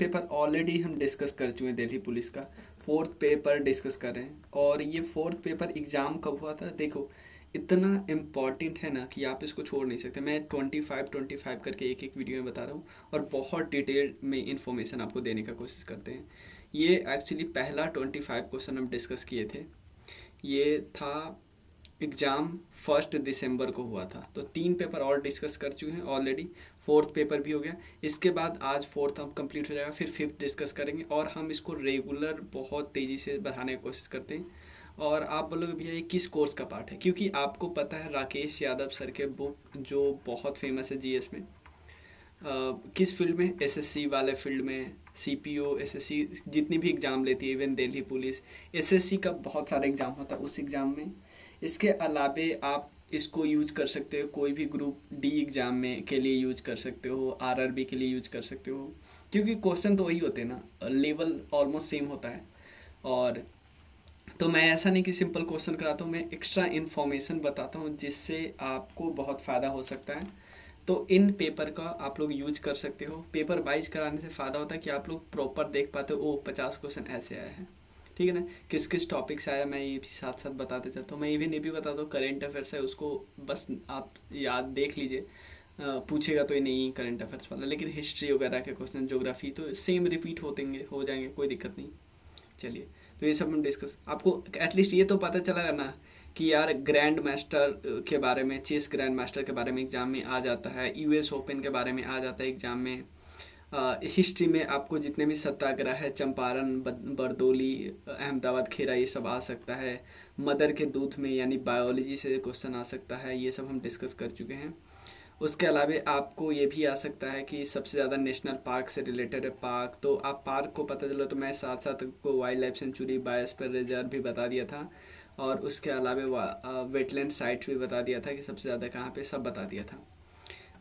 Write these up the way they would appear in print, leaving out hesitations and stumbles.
Paper already हम discuss कर चुके हैं, दिल्ली पुलिस का फोर्थ पेपर डिस्कस कर रहे हैं। और ये फोर्थ पेपर एग्ज़ाम कब हुआ था देखो, इतना इम्पॉर्टेंट है ना कि आप इसको छोड़ नहीं सकते। मैं 25 करके एक एक वीडियो में बता रहा हूँ और बहुत डिटेल में इंफॉर्मेशन आपको देने का कोशिश करते हैं। ये एक्चुअली पहला 25 क्वेश्चन हम डिस्कस किए थे, ये था एग्ज़ाम 1 दिसंबर को हुआ था। तो 3 पेपर और डिस्कस कर चुके हैं ऑलरेडी, फोर्थ पेपर भी हो गया। इसके बाद आज फोर्थ अब कंप्लीट हो जाएगा, फिर फिफ्थ डिस्कस करेंगे और हम इसको रेगुलर बहुत तेज़ी से बढ़ाने की कोशिश करते हैं। और आप बोलोगे भैया ये किस कोर्स का पार्ट है, क्योंकि आपको पता है राकेश यादव सर के बुक जो बहुत फेमस है जीएस में, किस फील्ड में, एसएससी वाले फील्ड में, सीपीओ एसएससी जितनी भी एग्ज़ाम लेती है, इवन दिल्ली पुलिस एसएससी का बहुत सारा एग्ज़ाम होता है उस एग्ज़ाम में। इसके अलावे आप इसको यूज कर सकते हो कोई भी ग्रुप डी एग्ज़ाम में के लिए यूज कर सकते हो, आरआरबी के लिए यूज कर सकते हो, क्योंकि क्वेश्चन तो वही होते हैं ना, लेवल ऑलमोस्ट सेम होता है। और तो मैं ऐसा नहीं कि सिंपल क्वेश्चन कराता हूँ, मैं एक्स्ट्रा इन्फॉर्मेशन बताता हूँ जिससे आपको बहुत फ़ायदा हो सकता है। तो इन पेपर का आप लोग यूज कर सकते हो। पेपर वाइज कराने से फ़ायदा होता है कि आप लोग प्रॉपर देख पाते हो, ओ 50 क्वेश्चन ऐसे आए हैं, ठीक है ना, किस किस टॉपिक से आया, मैं ये भी साथ साथ बताते चलता हूँ। मैं इवन ये भी बताता हूँ करेंट अफेयर्स है उसको बस आप याद देख लीजिए, पूछेगा तो ये नहीं करंट अफेयर्स वाला, लेकिन हिस्ट्री वगैरह के क्वेश्चन, ज्योग्राफी तो सेम रिपीट होतेंगे हो जाएंगे, कोई दिक्कत नहीं। चलिए, तो ये सब हम डिस्कस, आपको एटलीस्ट ये तो पता चला ना कि यार ग्रैंड मास्टर के बारे में, चेस ग्रैंड मास्टर के बारे में एग्जाम में आ जाता है, यूएस ओपन के बारे में आ जाता है एग्जाम में। हिस्ट्री में आपको जितने भी सत्याग्रह है, चंपारण, बरदौली, अहमदाबाद, खेरा, ये सब आ सकता है। मदर के दूध में यानी बायोलॉजी से क्वेश्चन आ सकता है, ये सब हम डिस्कस कर चुके हैं। उसके अलावा आपको ये भी आ सकता है कि सबसे ज़्यादा नेशनल पार्क से रिलेटेड है पार्क, तो आप पार्क को पता चलो, तो मैं साथ साथ को wild life sanctuary, biosphere reserve भी बता दिया था, और उसके अलावा वेटलैंड साइट भी बता दिया था कि सबसे ज़्यादा कहाँ पे, सब बता दिया था।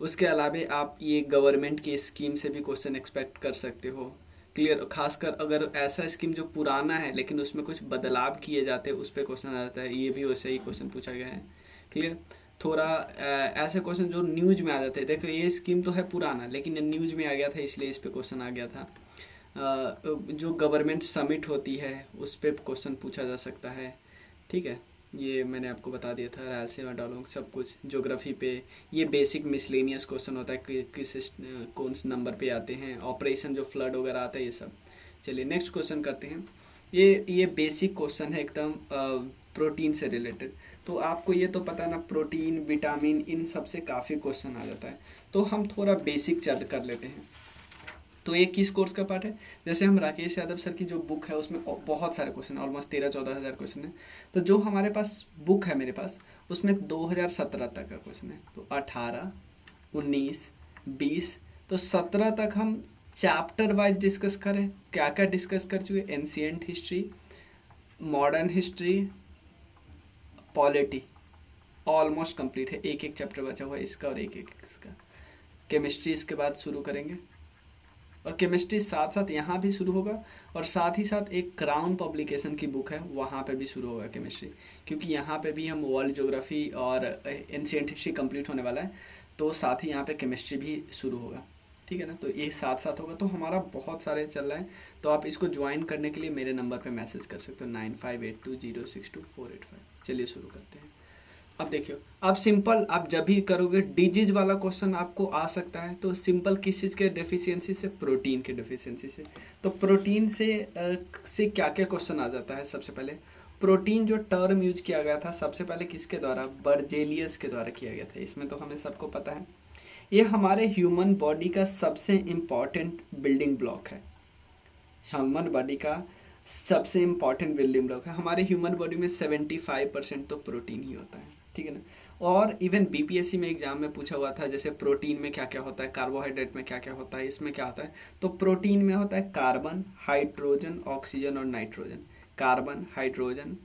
उसके अलावा आप ये गवर्नमेंट की स्कीम से भी क्वेश्चन एक्सपेक्ट कर सकते हो, क्लियर। खासकर अगर ऐसा स्कीम जो पुराना है लेकिन उसमें कुछ बदलाव किए जाते हैं, उस पर क्वेश्चन आ जाता है, ये भी वैसे ही क्वेश्चन पूछा गया है, क्लियर। थोड़ा ऐसे क्वेश्चन जो न्यूज में आ जाते हैं, देखो ये स्कीम तो है पुराना लेकिन ये न्यूज में आ गया था इसलिए इस पे क्वेश्चन आ गया था। जो गवर्नमेंट समिट होती है उस पर क्वेश्चन पूछा जा सकता है, ठीक है। ये मैंने आपको बता दिया था, रायलसीमा डालोंग सब कुछ। ज्योग्राफी पे ये बेसिक मिसलेनियस क्वेश्चन होता है कि किस कौन से नंबर पे आते हैं, ऑपरेशन जो फ्लड वगैरह आता है ये सब। चलिए नेक्स्ट क्वेश्चन करते हैं। ये बेसिक क्वेश्चन है एकदम, प्रोटीन से रिलेटेड। तो आपको ये तो पता है ना, प्रोटीन, विटामिन, इन सब से काफ़ी क्वेश्चन आ जाता है, तो हम थोड़ा बेसिक चल कर लेते हैं। तो ये किस कोर्स का पार्ट है, जैसे हम राकेश यादव सर की जो बुक है उसमें बहुत सारे क्वेश्चन है, ऑलमोस्ट 13-14 हज़ार क्वेश्चन है। तो जो हमारे पास बुक है मेरे पास, उसमें 2017 तक का क्वेश्चन है, तो 18, 19, 20, तो 17 तक हम चैप्टर वाइज डिस्कस करें। क्या क्या डिस्कस कर चुके, ancient history, modern history, polity, almost complete है, एक एक चैप्टर बचा हुआ है इसका और एक एक इसका। केमिस्ट्री इसके बाद शुरू करेंगे, और केमिस्ट्री साथ साथ यहाँ भी शुरू होगा, और साथ ही साथ एक क्राउन पब्लिकेशन की बुक है वहाँ पे भी शुरू होगा केमिस्ट्री, क्योंकि यहाँ पे भी हम वर्ल्ड ज्योग्राफी और एंशिएंट हिस्ट्री कंप्लीट होने वाला है, तो साथ ही यहाँ पे केमिस्ट्री भी शुरू होगा, ठीक है ना। तो ये साथ साथ होगा, तो हमारा बहुत सारे चल रहा है। तो आप इसको ज्वाइन करने के लिए मेरे नंबर पे मैसेज कर सकते हो 9582062485। चलिए शुरू करते हैं। अब देखियो, आप सिंपल, आप जब भी करोगे डिजीज वाला क्वेश्चन आपको आ सकता है, तो सिंपल किस चीज़ के डेफिशिएंसी से, प्रोटीन के डेफिशिएंसी से। तो प्रोटीन से क्या क्या क्वेश्चन आ जाता है, सबसे पहले प्रोटीन जो टर्म यूज किया गया था सबसे पहले किसके द्वारा, बर्जेलियस के द्वारा किया गया था। इसमें तो हमें सबको पता है, ये हमारे ह्यूमन बॉडी का सबसे इम्पॉर्टेंट बिल्डिंग ब्लॉक है। ह्यूमन बॉडी का सबसे इम्पॉर्टेंट बिल्डिंग ब्लॉक है। हमारे ह्यूमन बॉडी में 75% तो प्रोटीन ही होता है, ठीक है ना। और इवन बीपीएससी में एग्जाम में पूछा हुआ था, जैसे प्रोटीन में क्या क्या होता है, कार्बोहाइड्रेट में क्या क्या होता है, इसमें क्या होता है। तो प्रोटीन में होता है कार्बन, हाइड्रोजन, ऑक्सीजन और नाइट्रोजन। कार्बन, हाइड्रोजन,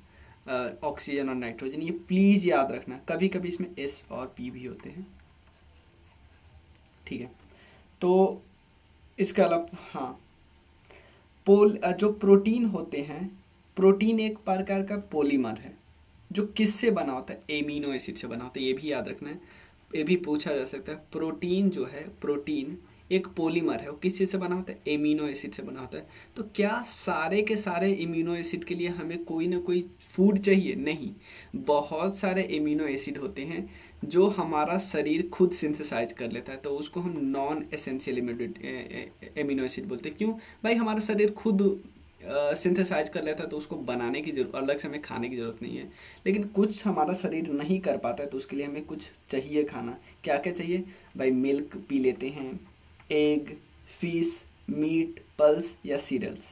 ऑक्सीजन और नाइट्रोजन, ये प्लीज़ याद रखना। कभी कभी इसमें एस और पी भी होते हैं, ठीक है। तो इसके अलावा हाँ, जो प्रोटीन होते हैं, प्रोटीन एक प्रकार का पॉलीमर है जो किससे बना होता है, एमिनो एसिड से बना होता है, ये भी याद रखना है, ये भी पूछा जा सकता है। प्रोटीन जो है, प्रोटीन एक पॉलीमर है, वो किस चीज़ से बना होता है? एमिनो एसिड से बना होता है। तो क्या सारे के सारे इम्यूनो एसिड के लिए हमें कोई ना कोई फूड चाहिए? नहीं, बहुत सारे इम्यूनो एसिड होते हैं जो हमारा शरीर खुद सिंथेसाइज कर लेता है, तो उसको हम नॉन एसेंशियल एमिनो एसिड बोलते हैं। क्यों भाई? हमारा शरीर खुद सिंथेसाइज कर लेता है, तो उसको बनाने की जरूरत, अलग से हमें खाने की ज़रूरत नहीं है। लेकिन कुछ हमारा शरीर नहीं कर पाता है, तो उसके लिए हमें कुछ चाहिए खाना। क्या क्या चाहिए भाई? मिल्क पी लेते हैं, एग, फिश, मीट, पल्स या सीरियल्स।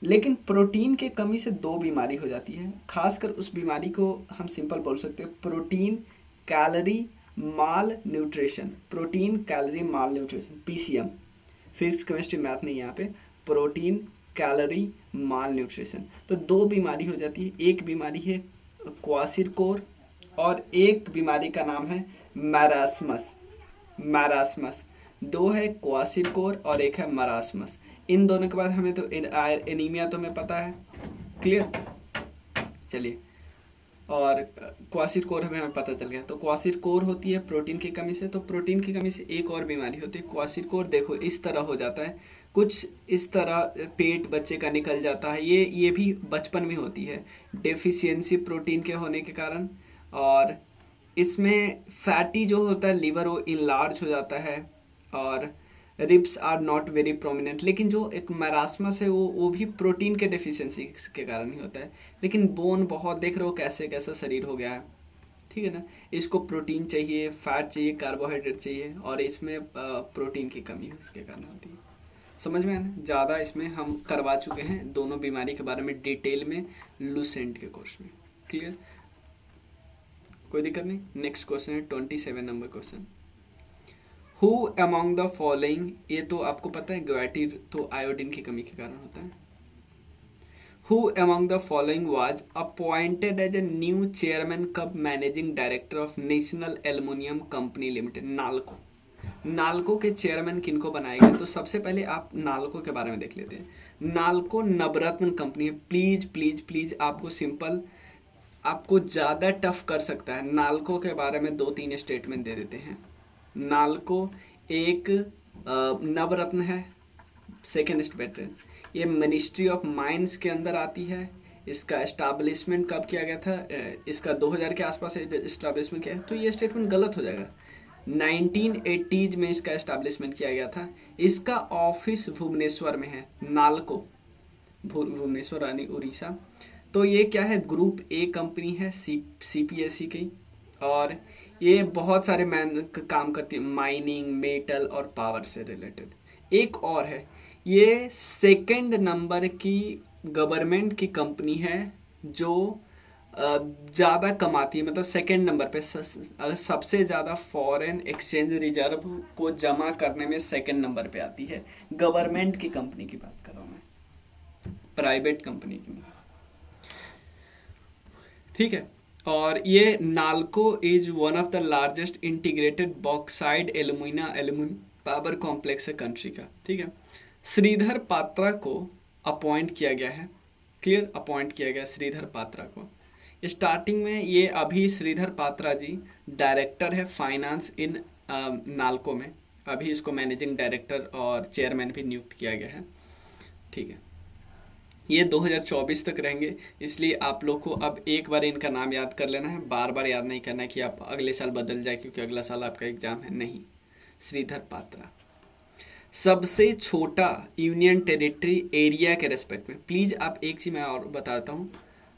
लेकिन प्रोटीन के कमी से दो बीमारी हो जाती है, खासकर उस बीमारी को हम सिंपल बोल सकते हैं protein calorie malnutrition. Protein calorie malnutrition, PCM, physics chemistry math नहीं यहाँ पे। प्रोटीन कैलोरी माल न्यूट्रिशन, तो दो बीमारी हो जाती है। एक बीमारी है क्वासिरकोर और एक बीमारी का नाम है मैरास्मस। मैरास्मस, दो है क्वासिरकोर और एक है मरास्मस। इन दोनों के बाद हमें तो एनीमिया तो हमें पता है, क्लियर। चलिए, और क्वासिरकोर हमें पता चल गया। तो क्वासिरकोर होती है प्रोटीन की कमी से। तो प्रोटीन की कमी से एक और बीमारी होती है क्वासिरकोर। देखो इस तरह हो जाता है, कुछ इस तरह पेट बच्चे का निकल जाता है। ये भी बचपन में होती है, डेफिशिएंसी प्रोटीन के होने के कारण। और इसमें फैटी जो होता है लीवर, वो इनलार्ज हो जाता है और ribs are not very prominent. लेकिन जो एक मैरास्मस है वो भी प्रोटीन के डेफिशिएंसी के कारण ही होता है। लेकिन बोन बहुत, देख रहे हो कैसे कैसा शरीर हो गया है, ठीक है ना। इसको प्रोटीन चाहिए, फैट चाहिए, कार्बोहाइड्रेट चाहिए, और इसमें प्रोटीन की कमी उसके कारण होती है। समझ में है ना? ज़्यादा इसमें हम करवा चुके हैं दोनों बीमारी के बारे में डिटेल में लूसेंट के कोर्स में, क्लियर, कोई दिक्कत नहीं। नेक्स्ट क्वेश्चन है 27 number question. Who among the following, ये तो आपको पता है ग्वाटी तो आयोडीन की कमी के कारण होता है। Who among the following was appointed as a new chairman cum managing director of National Aluminium Company Limited, NALCO. NALCO के चेयरमैन किनको बनाए गए? तो सबसे पहले आप नाल्को के बारे में देख लेते हैं। नाल्को नवरत्न कंपनी है। प्लीज प्लीज प्लीज, आपको सिंपल, आपको ज़्यादा टफ कर सकता है। नाल्को के बारे में 2-3 स्टेटमेंट दे देते हैं। नाल्को एक नवरत्न है। सेकेंड स्टेटमेंट, ये मिनिस्ट्री ऑफ माइंस के अंदर आती है। इसका एस्टैब्लिशमेंट कब किया गया था? इसका 2000 के आसपास एस्टैब्लिशमेंट किया है। तो ये स्टेटमेंट गलत हो जाएगा। 1980s में इसका एस्टैब्लिशमेंट किया गया था। इसका ऑफिस भुवनेश्वर में है। नाल्को भुवनेश्वर यानी उड़ीसा। तो ये क्या है? ग्रुप ए कंपनी है, सीपीएससी की, और ये बहुत सारे काम करती है, माइनिंग, मेटल और पावर से रिलेटेड। एक और है, ये सेकंड नंबर की गवर्नमेंट की कंपनी है जो ज़्यादा कमाती है, मतलब सेकंड नंबर पे, सबसे ज़्यादा फॉरेन एक्सचेंज रिजर्व को जमा करने में सेकंड नंबर पे आती है। गवर्नमेंट की कंपनी की बात कर रहा हूँ मैं, प्राइवेट कंपनी की, ठीक है। और ये NALCO is one of the largest integrated bauxite aluminium power complex है कंट्री का, ठीक है। श्रीधर पात्रा को अपॉइंट किया गया है, क्लियर, अपॉइंट किया गया श्रीधर पात्रा को। स्टार्टिंग में ये अभी श्रीधर पात्रा जी डायरेक्टर है फाइनेंस इन नाल्को में। अभी इसको मैनेजिंग डायरेक्टर और चेयरमैन भी नियुक्त किया गया है, ठीक है। ये 2024 तक रहेंगे, इसलिए आप लोग को अब एक बार इनका नाम याद कर लेना है, बार बार याद नहीं करना है कि आप अगले साल बदल जाए क्योंकि अगला साल आपका एग्जाम है। नहीं, श्रीधर पात्रा। सबसे छोटा यूनियन टेरिटरी एरिया के रेस्पेक्ट में, प्लीज़ आप एक चीज़ मैं और बताता हूँ,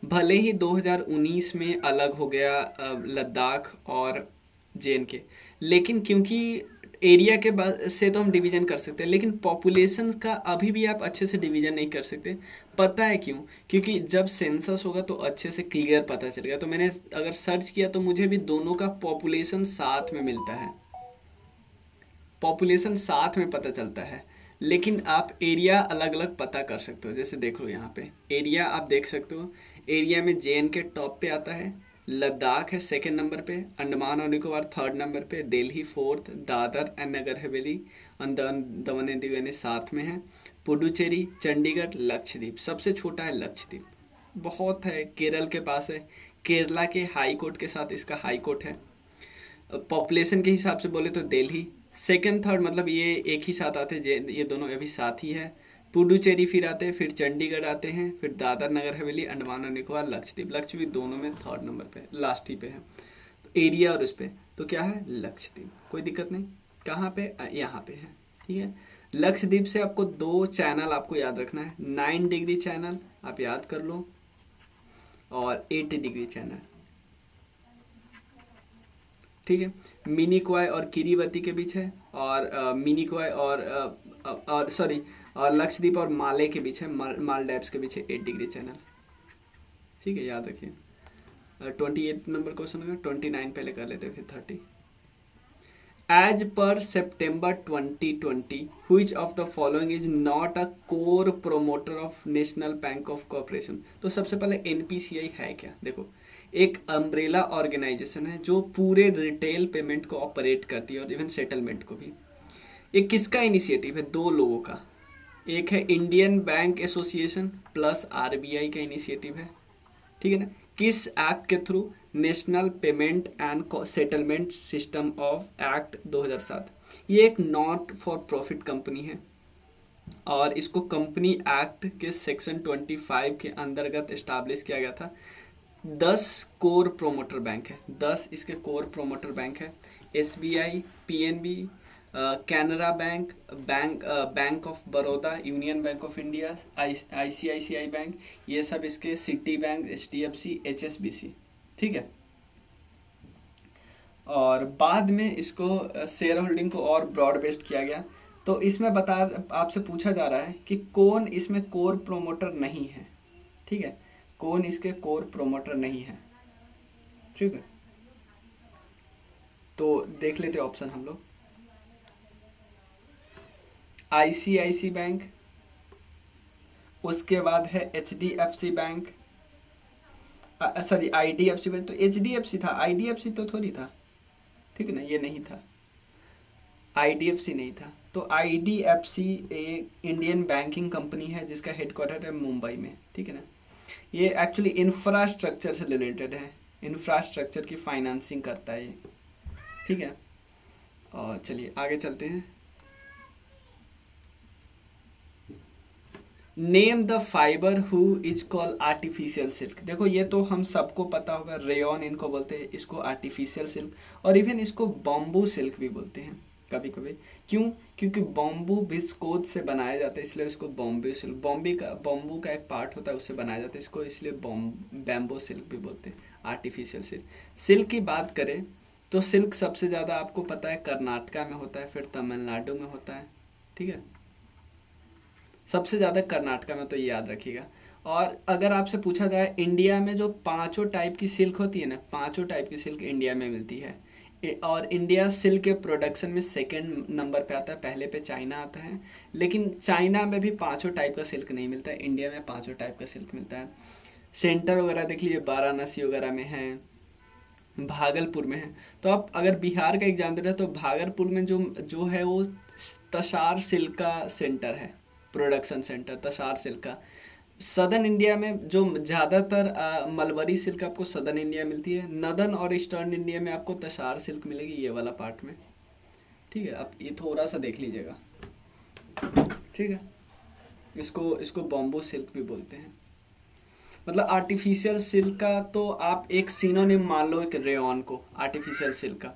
भले ही 2019 में अलग हो गया लद्दाख और JNK, लेकिन क्योंकि एरिया के से तो हम डिवीज़न कर सकते हैं, लेकिन पॉपुलेशन का अभी भी आप अच्छे से डिवीज़न नहीं कर सकते। पता है क्यों? क्योंकि जब सेंसस होगा तो अच्छे से क्लियर पता चलेगा। तो मैंने अगर सर्च किया तो मुझे भी दोनों का पॉपुलेशन साथ में मिलता है, पॉपुलेशन साथ में पता चलता है, लेकिन आप एरिया अलग अलग पता कर सकते हो। जैसे देख लो यहाँ पे एरिया आप देख सकते हो, एरिया में JNK टॉप पे आता है, लद्दाख है सेकंड नंबर पे, अंडमान और निकोबार थर्ड नंबर पे, Delhi fourth, Dadar and Nagar Haveli, Daman and Diu साथ में है, पुडुचेरी, चंडीगढ़, लक्षद्वीप। सबसे छोटा है लक्षद्वीप, बहुत है, केरल के पास है, केरला के हाई कोर्ट के साथ इसका हाई कोर्ट है। पॉपुलेशन के हिसाब से बोले तो दिल्ली सेकंड थर्ड मतलब ये एक ही साथ आते हैं, ये दोनों अभी साथ ही है। पुडुचेरी फिर आते हैं, फिर चंडीगढ़ आते हैं, फिर दादर नगर हवेली, अंडमान और निकोबार, लक्षद्वीप। लक्षद्वीप दोनों में थर्ड नंबर पे, लास्ट ही पे है। तो एरिया और उस पे तो क्या है, लक्षद्वीप, कोई दिक्कत नहीं। कहाँ पे, यहाँ पे है, ठीक है। लक्षद्वीप से आपको दो चैनल आपको याद रखना है, 9 डिग्री चैनल आप याद कर लो और 80 डिग्री चैनल, ठीक है। मिनिकॉय और किरीवती के बीच है, और मिनिकॉय और सॉरी और लक्षद्वीप और माले के बीच है, मालदीव्स के बीच है 8 डिग्री चैनल, ठीक है, याद रखिए। 28 नंबर क्वेश्चन होगा, 29 पहले कर लेते हैं फिर 30। As per September 2020 which of the following is not a core promoter of National Bank of Corporation। तो सबसे पहले NPCI है क्या, देखो एक अम्ब्रेला ऑर्गेनाइजेशन है जो पूरे रिटेल पेमेंट को ऑपरेट करती है और इवन सेटलमेंट को भी। ये किसका इनिशिएटिव है, दो लोगों का, एक है Indian bank association plus RBI का इनिशिएटिव है, ठीक है ना। किस एक्ट के through, national payment and settlement system of act 2007। ये एक नॉट फॉर प्रॉफिट कंपनी है और इसको कंपनी एक्ट के सेक्शन 25 के अंतर्गत एस्टैब्लिश किया गया था। 10 कोर प्रोमोटर बैंक है, 10 इसके कोर प्रोमोटर बैंक है। SBI, PNB, Canara bank, bank of Baroda, union bank of India, ICICI bank, ये सब इसके, सिटी बैंक, HDFC, HSBC, ठीक है। और बाद में इसको शेयर होल्डिंग को और ब्रॉड बेस्ड किया गया। तो इसमें आपसे पूछा जा रहा है कि कौन इसमें कोर प्रोमोटर नहीं है, ठीक है, कौन इसके कोर प्रोमोटर नहीं है, ठीक है। तो देख लेते ऑप्शन हम लोग। ICICI बैंक, उसके बाद है HDFC bank, sorry IDFC bank, तो HDFC था, IDFC तो थोड़ी था, ठीक है ना, ये नहीं था, IDFC नहीं था। तो IDFC एक इंडियन बैंकिंग कंपनी है जिसका हेडक्वार्टर है मुंबई में, ठीक है ना। ये एक्चुअली इंफ्रास्ट्रक्चर से रिलेटेड है, इंफ्रास्ट्रक्चर की फाइनेंसिंग करता है ये, ठीक है। और चलिए आगे चलते हैं। Name the fibre who is called artificial silk. देखो ये तो हम सबको पता होगा, रेयन इनको बोलते हैं, इसको आर्टिफिशियल सिल्क और इवन इसको बॉम्बू सिल्क भी बोलते हैं कभी कभी। क्यों, क्योंकि बॉम्बू विस्कोज से बनाया जाता है इसलिए इसको बॉम्बू सिल्क, बॉम्बू का एक पार्ट होता है उससे बनाया जाता है, इसको इसलिए बैम्बो सिल्क भी बोलते हैं, आर्टिफिशियल सिल्क। सिल्क की बात करें तो सिल्क सबसे ज़्यादा आपको पता है कर्नाटका में होता है, फिर तमिलनाडु में होता है, ठीक है, सबसे ज़्यादा कर्नाटका में, तो ये याद रखिएगा। और अगर आपसे पूछा जाए इंडिया में जो 5 टाइप की सिल्क होती है ना, 5 टाइप की सिल्क इंडिया में मिलती है, और इंडिया सिल्क के प्रोडक्शन में सेकंड नंबर पे आता है, पहले पे चाइना आता है। लेकिन चाइना में भी 5 टाइप का सिल्क नहीं मिलता है, इंडिया में 5 टाइप का सिल्क मिलता है। सेंटर वगैरह देख लीजिए, वाराणसी वगैरह में है, भागलपुर में है। तो आप अगर बिहार का एग्जाम दे रहे हैं तो भागलपुर में जो है वो तसार सिल्क का सेंटर है, प्रोडक्शन सेंटर तसार सिल्क का। सदर्न इंडिया में जो ज़्यादातर मलबरी सिल्क आपको सदर्न इंडिया मिलती है, नदर्न और ईस्टर्न इंडिया में आपको तसार सिल्क मिलेगी, ये वाला पार्ट में, ठीक है। आप ये थोड़ा सा देख लीजिएगा, ठीक है। इसको बॉम्बू सिल्क भी बोलते हैं। मतलब आर्टिफिशियल सिल्क का तो आप एक सिनोनिम मान लो एक रेयन को, आर्टिफिशियल सिल्क का।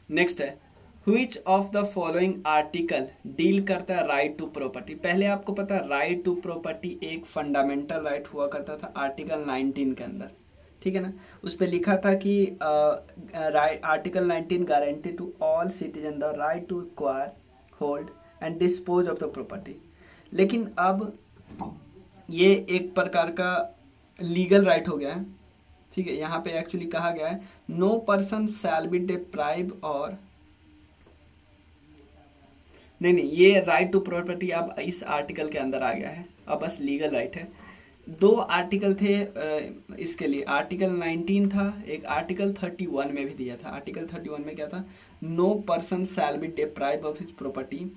नेक्स्ट है Which of the following article deal करता है राइट टू प्रॉपर्टी। पहले आपको पता है राइट टू प्रॉपर्टी एक फंडामेंटल राइट हुआ करता था आर्टिकल 19 के अंदर, ठीक है ना। उस पर लिखा था कि article 19 guarantee to all citizen the right to acquire, hold and dispose of the property. लेकिन अब ये एक प्रकार का लीगल राइट हो गया है, ठीक है। यहाँ पे एक्चुअली कहा गया है no person shall be deprive और नहीं, ये राइट टू प्रॉपर्टी अब इस आर्टिकल के अंदर आ गया है, अब बस लीगल राइट है। 2 आर्टिकल थे इसके लिए, आर्टिकल 19 था, एक आर्टिकल 31 में भी दिया था। आर्टिकल 31 में क्या था, no person shall be deprive of his property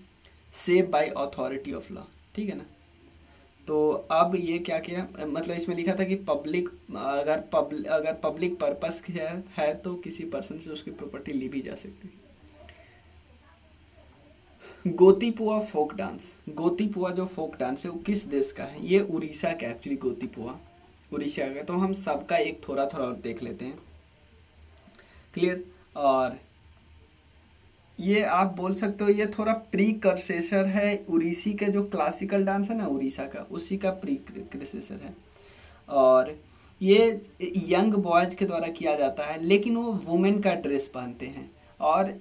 save by authority of law, ठीक है ना। तो अब ये क्या किया, मतलब इसमें लिखा था कि अगर पब्लिक पर्पस है तो किसी पर्सन से उसकी प्रॉपर्टी ली भी जा सकती है। गोतीपुआ फोक डांस, गोतीपुआ जो फोक डांस है वो किस देश का है? ये उड़ीसा का एक्चुअली गोतीपुआ, उड़ीसा का। तो हम सबका एक थोड़ा थोड़ा और देख लेते हैं, क्लियर। और ये आप बोल सकते हो ये थोड़ा प्रीकर्सेसर है उड़ीसी के जो क्लासिकल डांस है ना उड़ीसा का, उसी का प्रीकर्सेसर है। और ये यंग बॉयज के द्वारा किया जाता है, लेकिन वो वुमेन का ड्रेस पहनते हैं। और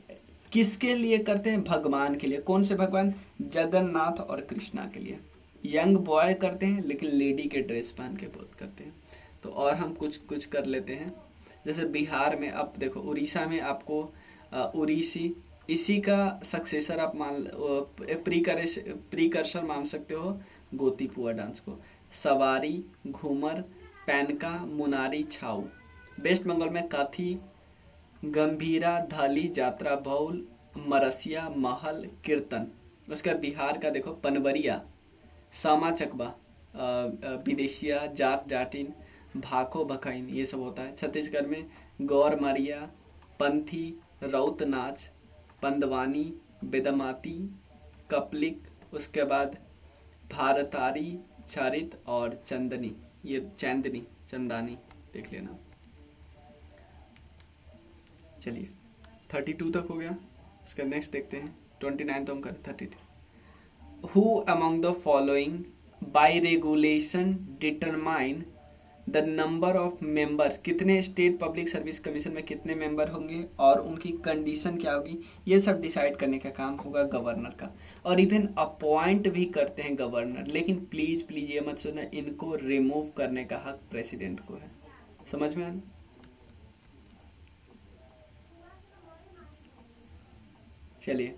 किसके लिए करते हैं? भगवान के लिए। कौन से भगवान? जगन्नाथ और कृष्णा के लिए। यंग बॉय करते हैं लेकिन लेडी के ड्रेस पहन के बहुत करते हैं। तो और हम कुछ कुछ कर लेते हैं, जैसे बिहार में, अब देखो उड़ीसा में आपको उड़ीसी, इसी का सक्सेसर आप मान प्रीकर्सर मान सकते हो गोतीपुआ डांस को। सवारी, घूमर, पैनका, मुनारी, छाऊ। वेस्ट बंगाल में काथी, गंभीरा, धाली, जात्रा, बाउल, मरसिया, महल, कीर्तन। उसका बिहार का देखो पनवरिया, सामा चकबा, विदेशिया, जाट जाटिन, भाको भकाइन, ये सब होता है। छत्तीसगढ़ में गौर मारिया, पंथी, रौत नाच, पंदवानी, बेदमाती, कपलिक, उसके बाद भारतारी, चारित और चंदनी, ये चंदनी चंदानी देख लेना। चलिए 32 तक हो गया, उसका नेक्स्ट देखते हैं 29 तो हम कर 32। Who among the following bye regulation determine the number of members, कितने स्टेट पब्लिक सर्विस कमीशन में कितने मेंबर होंगे और उनकी कंडीशन क्या होगी, ये सब डिसाइड करने का काम होगा गवर्नर का। और इवन अपॉइंट भी करते हैं गवर्नर, लेकिन प्लीज प्लीज ये मत सुनना, इनको रिमूव करने का हक प्रेसिडेंट को है। समझ में आना? चलिए,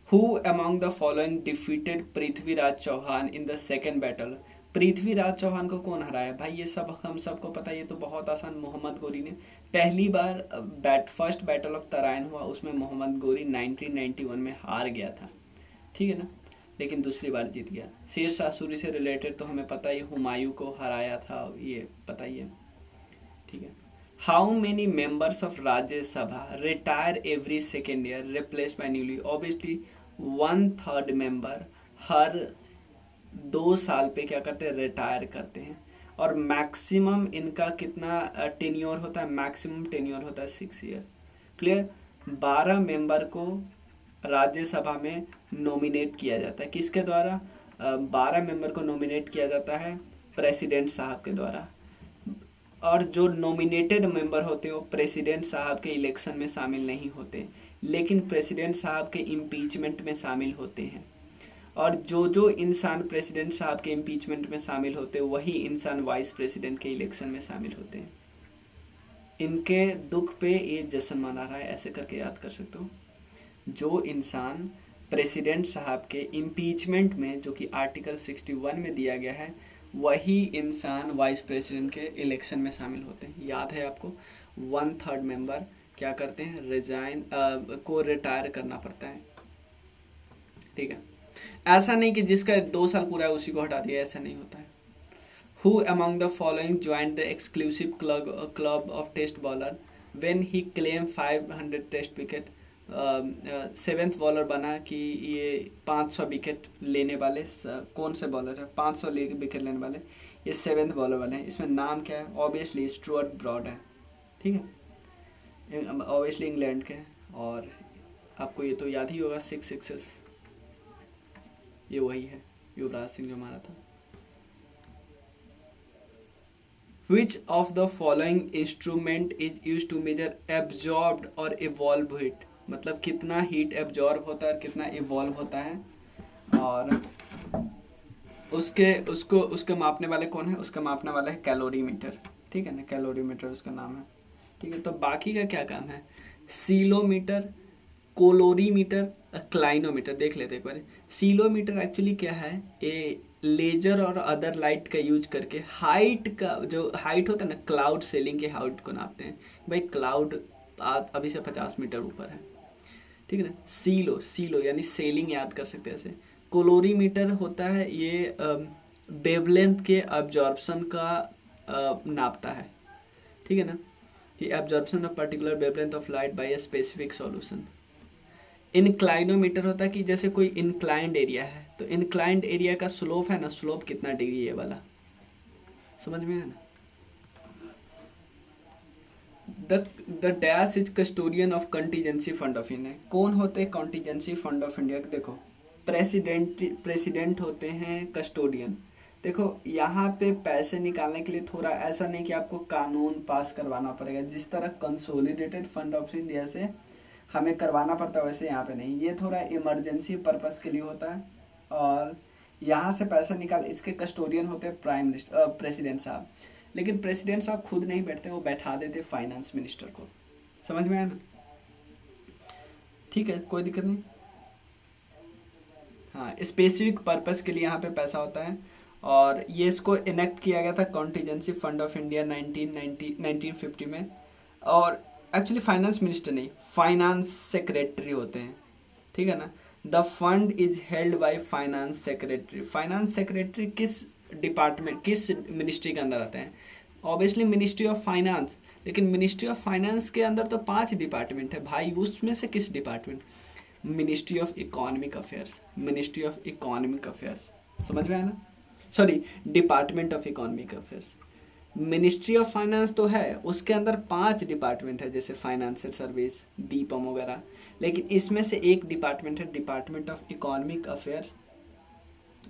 who among the following defeated Prithviraj Chauhan in the second battle. Prithviraj Chauhan को कौन हराया? भाई ये सब हम सबको पता है, ये तो बहुत आसान, मोहम्मद गोरी ने। पहली बार फर्स्ट बैटल ऑफ तराइन हुआ, उसमें मोहम्मद गोरी 1991 में हार गया था, ठीक है ना, लेकिन दूसरी बार जीत गया। शेर शाह सूरी से रिलेटेड तो हमें पता ही, हुमायूं को हराया था, ये पता ही है, ठीक है। How many members of Rajya Sabha retire every second year replace by newly? Obviously 1/3 member हर 2 साल पे क्या करते हैं? रिटायर करते हैं। और मैक्सिमम इनका कितना टेन्योर होता है? मैक्सिमम टेन्योर होता है 6 ईयर, क्लियर। 12 मेंबर को राज्यसभा में नॉमिनेट किया जाता है, किसके द्वारा? 12 मेंबर को नॉमिनेट किया जाता है प्रेसिडेंट साहब के द्वारा। और जो नॉमिनेटेड मेंबर होते हैं वो प्रेसिडेंट साहब के इलेक्शन में शामिल नहीं होते, लेकिन प्रेसिडेंट साहब के इम्पीचमेंट में शामिल होते हैं। और जो इंसान प्रेसिडेंट साहब के इम्पीचमेंट में शामिल होते हैं वही इंसान वाइस प्रेसिडेंट के इलेक्शन में शामिल होते हैं। इनके दुख पे ये जश्न मना रहा है, ऐसे करके याद कर सकते हो। जो इंसान प्रेसिडेंट साहब के इम्पीचमेंट में, जो कि आर्टिकल 61 में दिया गया है, वही इंसान वाइस प्रेसिडेंट के इलेक्शन में शामिल होते हैं। याद है आपको, 1/3 मेंबर क्या करते हैं? रिजाइन को रिटायर करना पड़ता है, ठीक है। ऐसा नहीं कि जिसका 2 साल पूरा है उसी को हटा दिया, ऐसा नहीं होता है। Who among the following joined the exclusive club of test bowler when he claim 500 test wicket? 7th bowler बना कि ये 500 विकेट लेने वाले कौन से बॉलर है? 500 विकेट लेने वाले ये 7th बॉलर बने हैं। इसमें नाम क्या है? ऑब्वियसली स्टुअर्ट ब्रॉड है, ठीक है, ऑब्वियसली इंग्लैंड के। और आपको ये तो याद ही होगा, 6 सिक्सेस, ये वही है युवराज सिंह जो मारा था। Which of the following instrument is used to measure absorbed और evolve heat? मतलब कितना हीट एब्जॉर्ब होता है और कितना इवॉल्व होता है, और उसके मापने वाले कौन है? उसका मापने वाला है कैलोरीमीटर, ठीक है ना, कैलोरीमीटर उसका नाम है, ठीक है। तो बाकी का क्या काम है? सीलोमीटर, कोलोरीमीटर, क्लाइनोमीटर देख लेते एक बार। सीलोमीटर एक्चुअली क्या है? ये लेजर और अदर लाइट का यूज करके हाइट का, जो हाइट होता है ना, क्लाउड सेलिंग के हाइट को नापते हैं। भाई क्लाउड अभी से 50 मीटर ऊपर है, ठीक है ना। सीलो यानी सेलिंग याद कर सकते हैं ऐसे। कोलोरीमीटर होता है ये वेवलेंथ के अब्जॉर्प्शन का नापता है, ठीक है ना, कि absorption of particular wavelength of light by a specific solution. Inclinometer होता है कि जैसे कोई इंक्लाइंड एरिया है, तो इंक्लाइंड एरिया का स्लोप है ना, स्लोप कितना डिग्री है वाला, समझ में आया ना। The the dash is custodian of contingency fund of India. कौन होते हैं कॉन्टीजेंसी फंड ऑफ इंडिया? देखो, प्रेसिडेंट होते हैं कस्टोडियन। देखो यहाँ पे पैसे निकालने के लिए थोड़ा ऐसा नहीं कि आपको कानून पास करवाना पड़ेगा, जिस तरह कंसोलिडेटेड फंड ऑफ इंडिया से हमें करवाना पड़ता है वैसे यहाँ पे नहीं, ये थोड़ा इमरजेंसी पर्पस के लिए होता है। और यहाँ से पैसा निकाल, इसके कस्टोडियन होते हैं प्राइम मिनिस्टर, प्रेसिडेंट साहब। लेकिन प्रेसिडेंट साहब खुद नहीं बैठते, वो बैठा देते फाइनेंस मिनिस्टर को। समझ में आया ना? ठीक है, कोई दिक्कत नहीं। हाँ, स्पेसिफिक पर्पस के लिए यहाँ पे पैसा होता है। और ये इसको इनेक्ट किया गया था कॉन्टीजेंसी फंड ऑफ इंडिया 1950 में। और एक्चुअली फाइनेंस मिनिस्टर नहीं, फाइनेंस सेक्रेटरी होते हैं, ठीक है ना। The fund is held by finance secretary. Finance secretary किस डिपार्टमेंट, किस मिनिस्ट्री के अंदर आते हैं? Obviously ministry of finance. लेकिन मिनिस्ट्री ऑफ फाइनेंस के अंदर तो 5 डिपार्टमेंट है भाई, उसमें से किस department? Ministry of economic affairs, ministry of economic affairs, समझ में आया ना। Sorry, department of economic affairs. Ministry of finance तो है, उसके अंदर 5 डिपार्टमेंट है, जैसे फाइनेंशियल सर्विस, दीपम वगैरह। लेकिन इसमें से एक डिपार्टमेंट है डिपार्टमेंट ऑफ इकोनॉमिक अफेयर्स।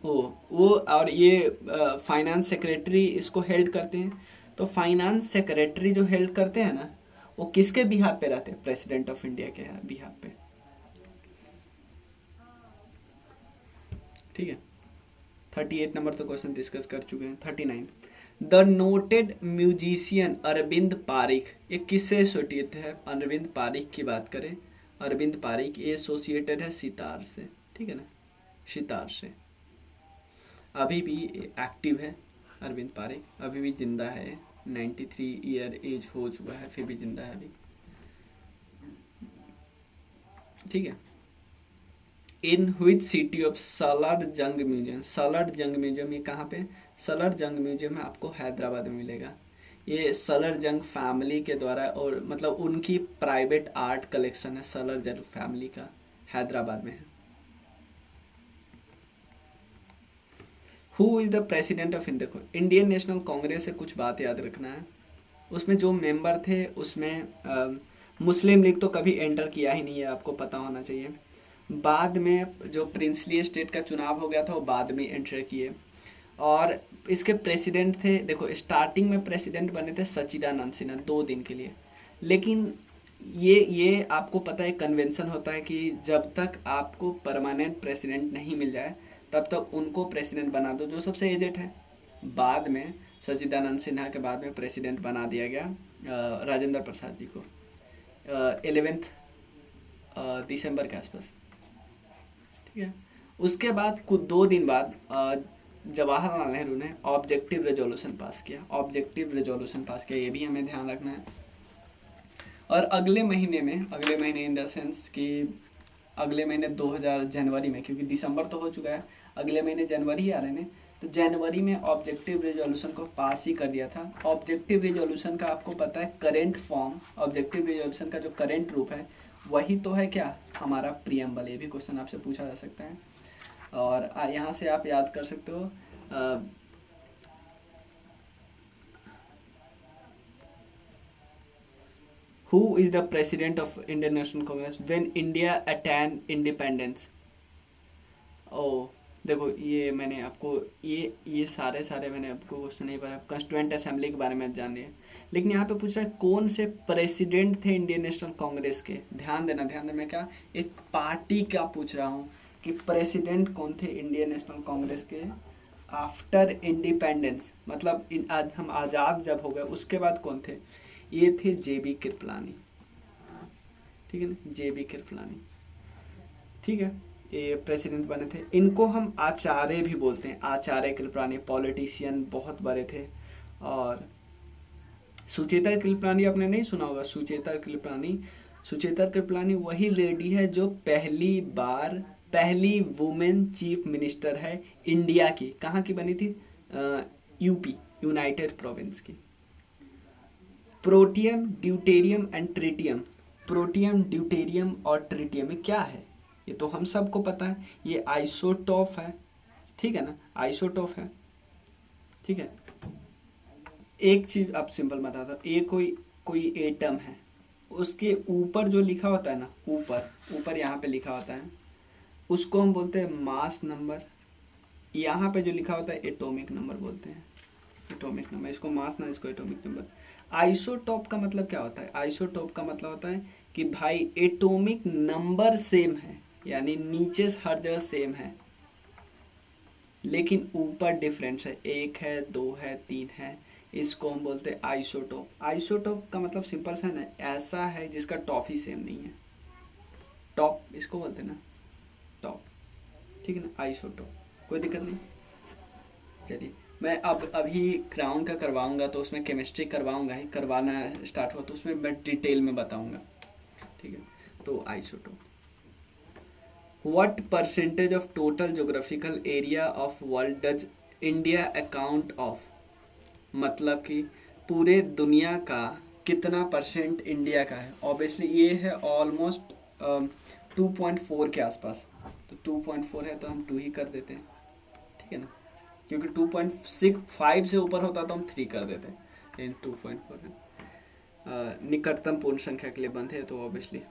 वो और ये फाइनेंस सेक्रेटरी इसको हेल्ड करते हैं। तो फाइनेंस सेक्रेटरी जो हेल्ड करते हैं ना, वो किसके बिहाफ पे रहते हैं? प्रेसिडेंट ऑफ इंडिया के बिहाफ पे, ठीक है। 38 नंबर तो क्वेश्चन डिस्कस कर चुके हैं। 39, the noted musician Arvind Parikh, ये किससे एसोसिएटेड है? अरविंद पारिख की बात करें, अरविंद पारिख ये एसोसिएटेड है सितार से, ठीक है ना, सितार से। अभी भी एक्टिव है अरविंद पारिख, अभी भी जिंदा है, 93 ईयर एज हो चुका है, फिर भी जिंदा है अभी, ठीक है। इन हुई सिटी ऑफ सलार जंग म्यूजियम। सलार जंग म्यूजियम ये कहाँ पे? सलार जंग म्यूजियम है, आपको हैदराबाद में मिलेगा। ये सलार जंग फैमिली के द्वारा, और मतलब उनकी प्राइवेट आर्ट कलेक्शन है, सलार जंग फैमिली का, हैदराबाद में है। Who is the president of India? देखो, इंडियन नेशनल कांग्रेस से कुछ बात याद रखना है। उसमें जो मेंबर थे उसमें मुस्लिम लीग तो कभी एंटर किया ही नहीं है, आपको पता होना चाहिए। बाद में जो प्रिंसली स्टेट का चुनाव हो गया था वो बाद में एंटर किए। और इसके प्रेसिडेंट थे, देखो स्टार्टिंग में प्रेसिडेंट बने थे सच्चिदानंद सिन्हा 2 दिन के लिए। लेकिन ये आपको पता है कन्वेंशन होता है कि जब तक आपको परमानेंट प्रेसिडेंट नहीं मिल जाए तब तक उनको प्रेसिडेंट बना दो जो सबसे एजेड है। बाद में सच्चिदानंद सिन्हा के बाद में प्रेसिडेंट बना दिया गया राजेंद्र प्रसाद जी को 11 दिसंबर के आसपास, ठीक है। उसके बाद कुछ 2 दिन बाद जवाहरलाल नेहरू ने ऑब्जेक्टिव रेजोल्यूशन पास किया, ऑब्जेक्टिव रेजोल्यूशन पास किया, ये भी हमें ध्यान रखना है। और अगले महीने इन द सेंस कि अगले महीने 2000 जनवरी में, क्योंकि दिसंबर तो हो चुका है, अगले महीने जनवरी ही आ रहे हैं, तो जनवरी में ऑब्जेक्टिव रेजोल्यूशन को पास ही कर दिया था। ऑब्जेक्टिव रेजोल्यूशन का आपको पता है करेंट फॉर्म, ऑब्जेक्टिव रेजोल्यूशन का जो करेंट रूप है वही तो है क्या? हमारा प्रियम्बल। ये भी क्वेश्चन आपसे पूछा जा सकता है और यहाँ से आप याद कर सकते हो। Who is the president of Indian National Congress when India attained independence? ओ देखो, ये मैंने आपको ये सारे मैंने आपको क्वेश्चन नहीं पढ़ा, कॉन्स्टिट्यूएंट असेंबली के बारे में जानिए। लेकिन यहाँ पे पूछ रहा है कौन से प्रेसिडेंट थे इंडियन नेशनल कांग्रेस के। ध्यान देना, मैं क्या एक पार्टी का पूछ रहा हूँ कि प्रेसिडेंट कौन थे इंडियन नेशनल कांग्रेस के आफ्टर इंडिपेंडेंस, मतलब आज हम आज़ाद जब हो गए उसके बाद कौन थे? ये थे JB कृपलानी, ठीक है ना, JB कृपलानी, ठीक है। ये प्रेसिडेंट बने थे। इनको हम आचार्य भी बोलते हैं, आचार्य कृपलानी, पॉलिटिशियन बहुत बड़े थे। और सुचेता कृपलानी आपने नहीं सुना होगा, सुचेता कृपलानी वही लेडी है जो पहली वुमेन चीफ मिनिस्टर है इंडिया की। कहाँ की बनी थी? यूपी, यूनाइटेड प्रोविंस की। Protium, deuterium and tritium, protium, deuterium और ट्रिटियम में क्या है? ये तो हम सबको पता है, ये आइसोटोप है, ठीक है ना, आइसोटोप है, ठीक है। एक चीज आप सिंपल बताता हूँ, ये कोई कोई एटम है, उसके ऊपर जो लिखा होता है ना, ऊपर ऊपर यहाँ पे लिखा होता है, उसको हम बोलते हैं मास नंबर। यहाँ पे जो लिखा होता है एटॉमिक नंबर बोलते हैं, एटॉमिक नंबर। इसको मास ना, इसको एटॉमिक नंबर। आइसोटोप का मतलब क्या होता है? आइसोटोप का मतलब होता है कि भाई एटॉमिक नंबर सेम है, यानी नीचे हर जगह सेम है, लेकिन ऊपर डिफरेंस है, 1 है, 2 है, 3 है। इसको हम बोलते हैं आइसोटोप। आइसोटोप का मतलब सिंपल सा ना, ऐसा है जिसका टॉप ही सेम नहीं है, टॉप इसको बोलते हैं ना, टॉप, ठीक है ना, आइसोटोप। कोई दिक्कत नहीं। चलिए, मैं अब अभी क्राउन का करवाऊंगा तो उसमें केमिस्ट्री करवाऊंगा ही, करवाना स्टार्ट हुआ तो उसमें मैं डिटेल में बताऊंगा, ठीक है। तो isotope, what percentage of total geographical area of world does India account of, मतलब कि पूरे दुनिया का कितना परसेंट इंडिया का है। ऑब्वियसली ये है ऑलमोस्ट 2.4 के आसपास, तो 2.4 है तो हम 2 ही कर देते हैं, ठीक है ना, क्योंकि 2.65 से ऊपर होता तो हम 3 कर देते, लेकिन 2.4 है। निकटतम पूर्ण संख्या के लिए बंद है, तो ऑब्वियसली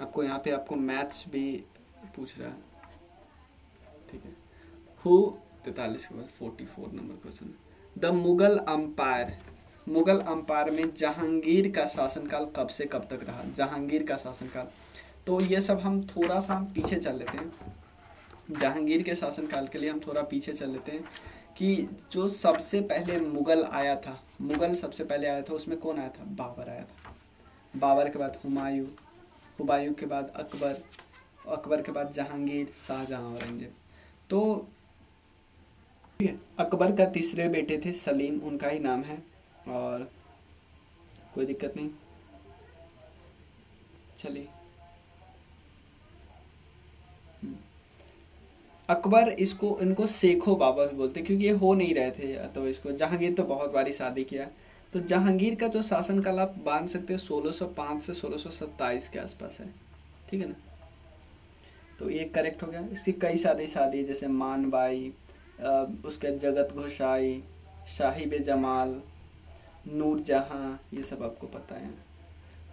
आपको यहाँ पे आपको मैथ्स भी पूछ रहा है, ठीक है। हु 43 के बाद 44 number question, the Mughal umpire, Mughal umpire में जहांगीर का शासनकाल कब से कब तक रहा? जहांगीर का शासनकाल, तो ये सब हम थोड़ा सा पीछे चल लेते हैं। जहांगीर के शासनकाल के लिए हम थोड़ा पीछे चल लेते हैं कि जो सबसे पहले मुगल आया था, मुगल सबसे पहले आया था, उसमें कौन आया था? बाबर आया था। बाबर के बाद हुमायूं, हुमायूं के बाद अकबर, अकबर के बाद जहांगीर, शाहजहां, औरंगजेब। तो अकबर का तीसरे बेटे थे सलीम, उनका ही नाम है, और कोई दिक्कत नहीं। चलिए, अकबर, इसको इनको शेखो बाबा भी बोलते क्योंकि ये हो नहीं रहे थे, तो इसको जहांगीर तो बहुत बारी शादी किया। तो जहांगीर का जो शासनकाल आप बांध सकते हैं 1605 से 1627 के आसपास है, ठीक है ना। तो ये करेक्ट हो गया। इसकी कई सारी शादी, जैसे मानबाई, उसके जगत घोषाई, साहिब जमाल, नूरजहां, ये सब आपको पता है।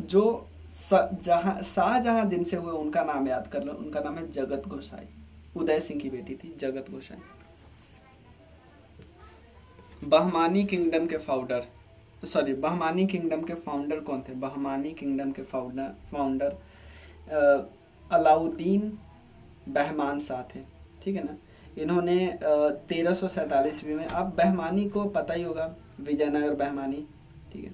जो जहां शाहजहां जिनसे हुए उनका नाम याद कर लो, उनका नाम है जगत गोसाई, उदय सिंह की बेटी थी जगत गोसाई। बहमानी किंगडम के फाउंडर, सॉरी, बहमानी किंगडम के फाउंडर कौन थे? बहमानी किंगडम के फाउंडर अलाउद्दीन बहमान शाह थे, ठीक है ना। इन्होंने 1347 ईस्वी में, आप बहमानी को पता ही होगा, विजयनगर बहमानी, ठीक है।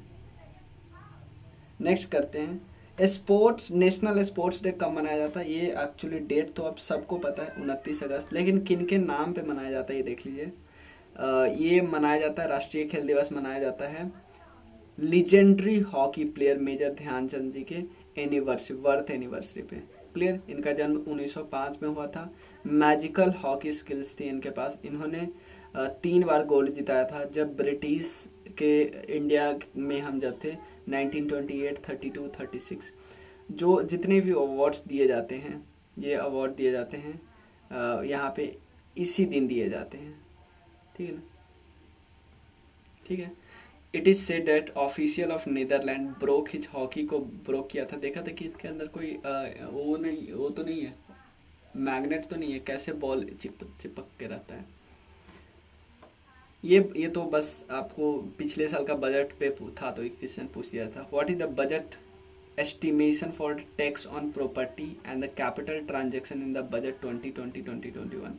नेक्स्ट करते हैं, स्पोर्ट्स, नेशनल स्पोर्ट्स डे कब मनाया जाता है? ये एक्चुअली डेट तो अब सबको पता है, 29 अगस्त, लेकिन किन के नाम पे मनाया जाता है ये देख लीजिए। ये मनाया जाता है, राष्ट्रीय खेल दिवस मनाया जाता है legendary hockey player major Dhyan Chand ji के बर्थ एनिवर्सरी पे। क्लियर, इनका जन्म 1905 में हुआ था। मैजिकल हॉकी स्किल्स थी इनके पास, इन्होंने 3 बार गोल्ड जिताया था जब ब्रिटिश के इंडिया में हम जब थे 1928, 32, 36। जो जितने भी अवार्ड्स दिए जाते हैं, ये अवार्ड दिए जाते हैं यहाँ पे इसी दिन दिए जाते हैं, ठीक है ना, ठीक है। It is said that official of Netherland broke his, hockey को ब्रोक किया था। देखा था कि इसके अंदर कोई वो नहीं, वो तो नहीं है, मैग्नेट तो नहीं है, कैसे बॉल चिपक के रहता है। ये तो बस आपको पिछले साल का बजट पे था तो एक क्वेश्चन पूछ दिया था। What is the budget estimation for tax on property and the capital transaction in the budget 2020-2021?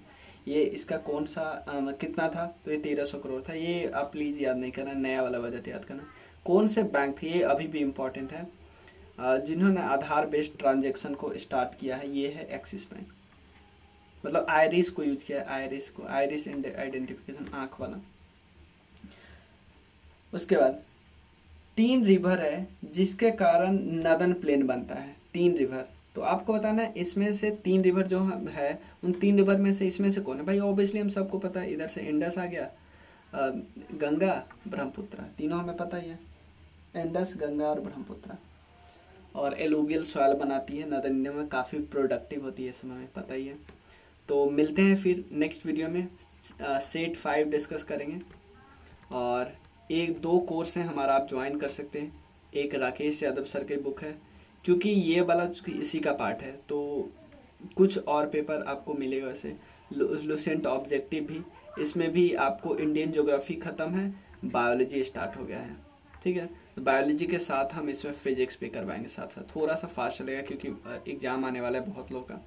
ये इसका कौन सा कितना था? तो ये 1300 करोड़ था। ये आप प्लीज़ याद नहीं करना, नया वाला बजट याद करना। कौन से बैंक थे, ये अभी भी इम्पोर्टेंट है, जिन्होंने आधार बेस्ड ट्रांजेक्शन को स्टार्ट किया है, ये है एक्सिस बैंक, मतलब आयरिस को यूज किया है, आयरिस को, आयरिस आइडेंटिफिकेशन, आँख वाला। उसके बाद 3 रिवर है जिसके कारण नदन प्लेन बनता है, 3 रिवर। तो आपको बताना है इसमें से 3 रिवर जो है, उन 3 रिवर में से इसमें से कौन है? भाई ऑब्वियसली हम सबको पता है, इधर से इंडस आ गया, गंगा, ब्रह्मपुत्र, तीनों हमें पता ही है, इंडस, गंगा और ब्रह्मपुत्र। और एलुवियल सॉइल बनाती है। नॉर्दर्न इंडिया में काफ़ी प्रोडक्टिव होती है, इस समय में पता ही है। तो मिलते हैं फिर नेक्स्ट वीडियो में। सेट 5 डिस्कस करेंगे और एक दो कोर्स हैं हमारा, आप ज्वाइन कर सकते हैं। एक राकेश यादव सर की बुक है, क्योंकि ये वाला इसी का पार्ट है, तो कुछ और पेपर आपको मिलेगा वैसे। लुसेंट ऑब्जेक्टिव भी, इसमें भी आपको इंडियन ज्योग्राफी ख़त्म है, बायोलॉजी स्टार्ट हो गया है, ठीक है। तो बायोलॉजी के साथ हम इसमें फिजिक्स भी करवाएंगे साथ साथ। थोड़ा सा फास्ट चलेगा क्योंकि एग्ज़ाम आने वाला है बहुत लोग का।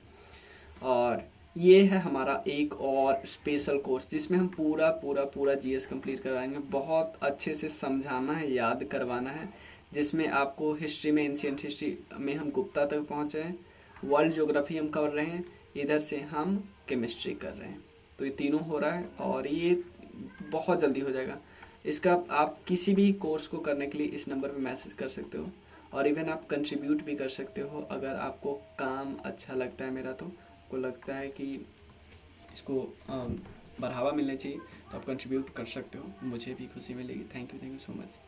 और ये है हमारा एक और स्पेशल कोर्स जिसमें हम पूरा पूरा पूरा जीएस कंप्लीट करवाएंगे। बहुत अच्छे से समझाना है, याद करवाना है, जिसमें आपको हिस्ट्री में, एंशिएंट हिस्ट्री में हम गुप्ता तक पहुँचे हैं, वर्ल्ड ज्योग्राफी हम कर रहे हैं, इधर से हम केमिस्ट्री कर रहे हैं। तो ये तीनों हो रहा है और ये बहुत जल्दी हो जाएगा। इसका आप किसी भी कोर्स को करने के लिए इस नंबर पे मैसेज कर सकते हो, और इवन आप कंट्रीब्यूट भी कर सकते हो। अगर आपको काम अच्छा लगता है मेरा, तो आपको लगता है कि इसको बढ़ावा मिलना चाहिए, तो आप कंट्रीब्यूट कर सकते हो, मुझे भी खुशी मिलेगी। Thank you so much.